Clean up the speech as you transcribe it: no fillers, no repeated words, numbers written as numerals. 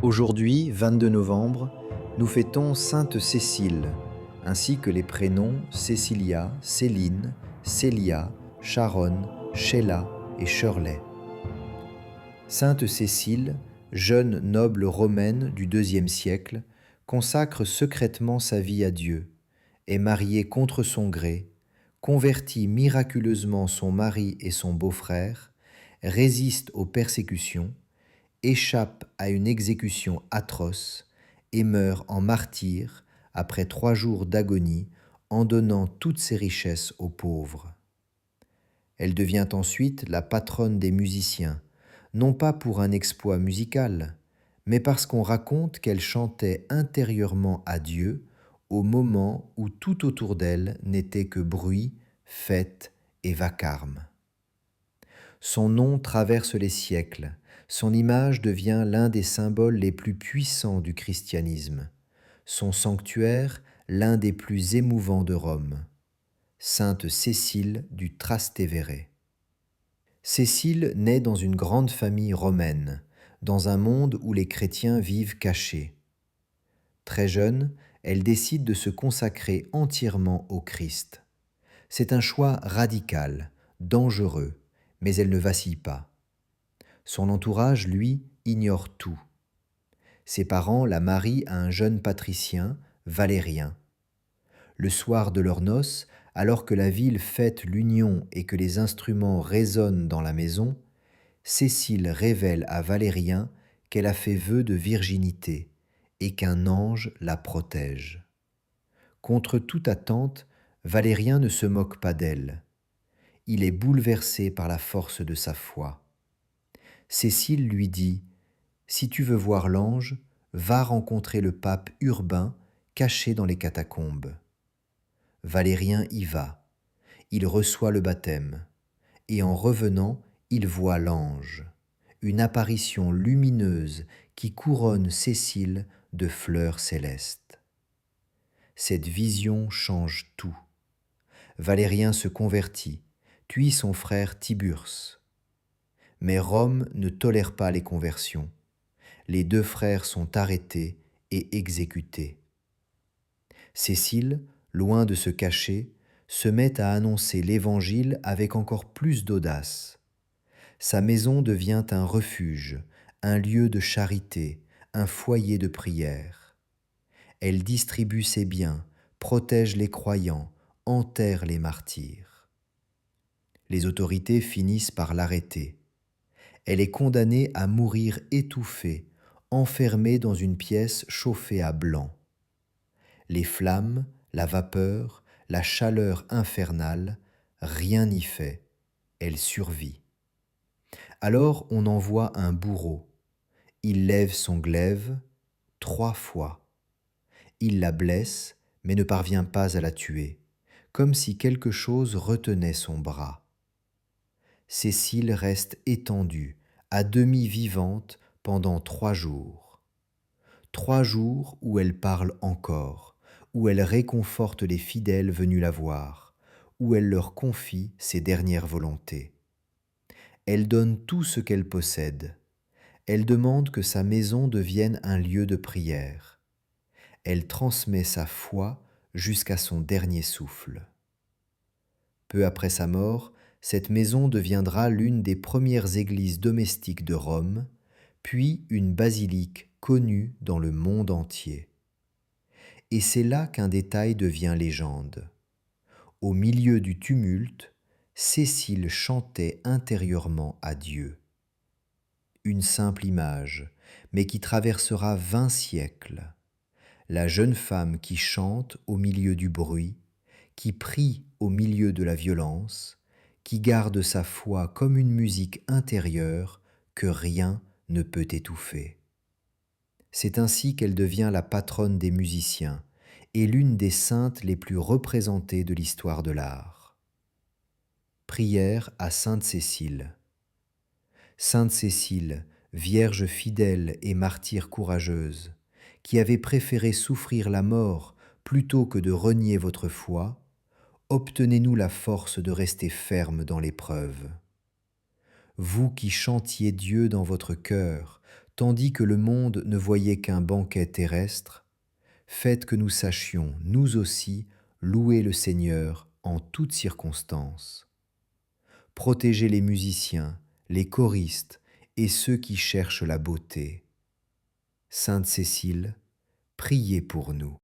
Aujourd'hui, 22 novembre, nous fêtons Sainte Cécile, ainsi que les prénoms Cécilia, Céline, Célia, Sharon, Sheila et Shirley. Sainte Cécile, jeune noble romaine du IIe siècle, consacre secrètement sa vie à Dieu, est mariée contre son gré, convertit miraculeusement son mari et son beau-frère, résiste aux persécutions, échappe à une exécution atroce et meurt en martyr après 3 jours d'agonie en donnant toutes ses richesses aux pauvres. Elle devient ensuite la patronne des musiciens, non pas pour un exploit musical, mais parce qu'on raconte qu'elle chantait intérieurement à Dieu au moment où tout autour d'elle n'était que bruit, fête et vacarme. Son nom traverse les siècles, son image devient l'un des symboles les plus puissants du christianisme, son sanctuaire l'un des plus émouvants de Rome. Sainte Cécile du Trastevere. Cécile naît dans une grande famille romaine, dans un monde où les chrétiens vivent cachés. Très jeune, elle décide de se consacrer entièrement au Christ. C'est un choix radical, dangereux, mais elle ne vacille pas. Son entourage, lui, ignore tout. Ses parents la marient à un jeune patricien, Valérien. Le soir de leurs noces, alors que la ville fête l'union et que les instruments résonnent dans la maison, Cécile révèle à Valérien qu'elle a fait vœu de virginité et qu'un ange la protège. Contre toute attente, Valérien ne se moque pas d'elle. Il est bouleversé par la force de sa foi. Cécile lui dit « Si tu veux voir l'ange, va rencontrer le pape Urbain caché dans les catacombes. » Valérien y va. Il reçoit le baptême. Et en revenant, il voit l'ange, une apparition lumineuse qui couronne Cécile de fleurs célestes. Cette vision change tout. Valérien se convertit, puis son frère Tiburce. Mais Rome ne tolère pas les conversions. Les 2 frères sont arrêtés et exécutés. Cécile, loin de se cacher, se met à annoncer l'Évangile avec encore plus d'audace. Sa maison devient un refuge, un lieu de charité, un foyer de prière. Elle distribue ses biens, protège les croyants, enterre les martyrs. Les autorités finissent par l'arrêter. Elle est condamnée à mourir étouffée, enfermée dans une pièce chauffée à blanc. Les flammes, la vapeur, la chaleur infernale, rien n'y fait, elle survit. Alors on envoie un bourreau. Il lève son glaive 3 fois. Il la blesse, mais ne parvient pas à la tuer, comme si quelque chose retenait son bras. Cécile reste étendue, à demi vivante, pendant 3 jours. 3 jours où elle parle encore, où elle réconforte les fidèles venus la voir, où elle leur confie ses dernières volontés. Elle donne tout ce qu'elle possède. Elle demande que sa maison devienne un lieu de prière. Elle transmet sa foi jusqu'à son dernier souffle. Peu après sa mort, cette maison deviendra l'une des premières églises domestiques de Rome, puis une basilique connue dans le monde entier. Et c'est là qu'un détail devient légende. Au milieu du tumulte, Cécile chantait intérieurement à Dieu. Une simple image, mais qui traversera 20 siècles. La jeune femme qui chante au milieu du bruit, qui prie au milieu de la violence, qui garde sa foi comme une musique intérieure que rien ne peut étouffer. C'est ainsi qu'elle devient la patronne des musiciens et l'une des saintes les plus représentées de l'histoire de l'art. Prière à Sainte Cécile. Sainte Cécile, Vierge fidèle et martyre courageuse, qui avez préféré souffrir la mort plutôt que de renier votre foi, obtenez-nous la force de rester ferme dans l'épreuve. Vous qui chantiez Dieu dans votre cœur, tandis que le monde ne voyait qu'un banquet terrestre, faites que nous sachions, nous aussi, louer le Seigneur en toutes circonstances. Protégez les musiciens, les choristes et ceux qui cherchent la beauté. Sainte Cécile, priez pour nous.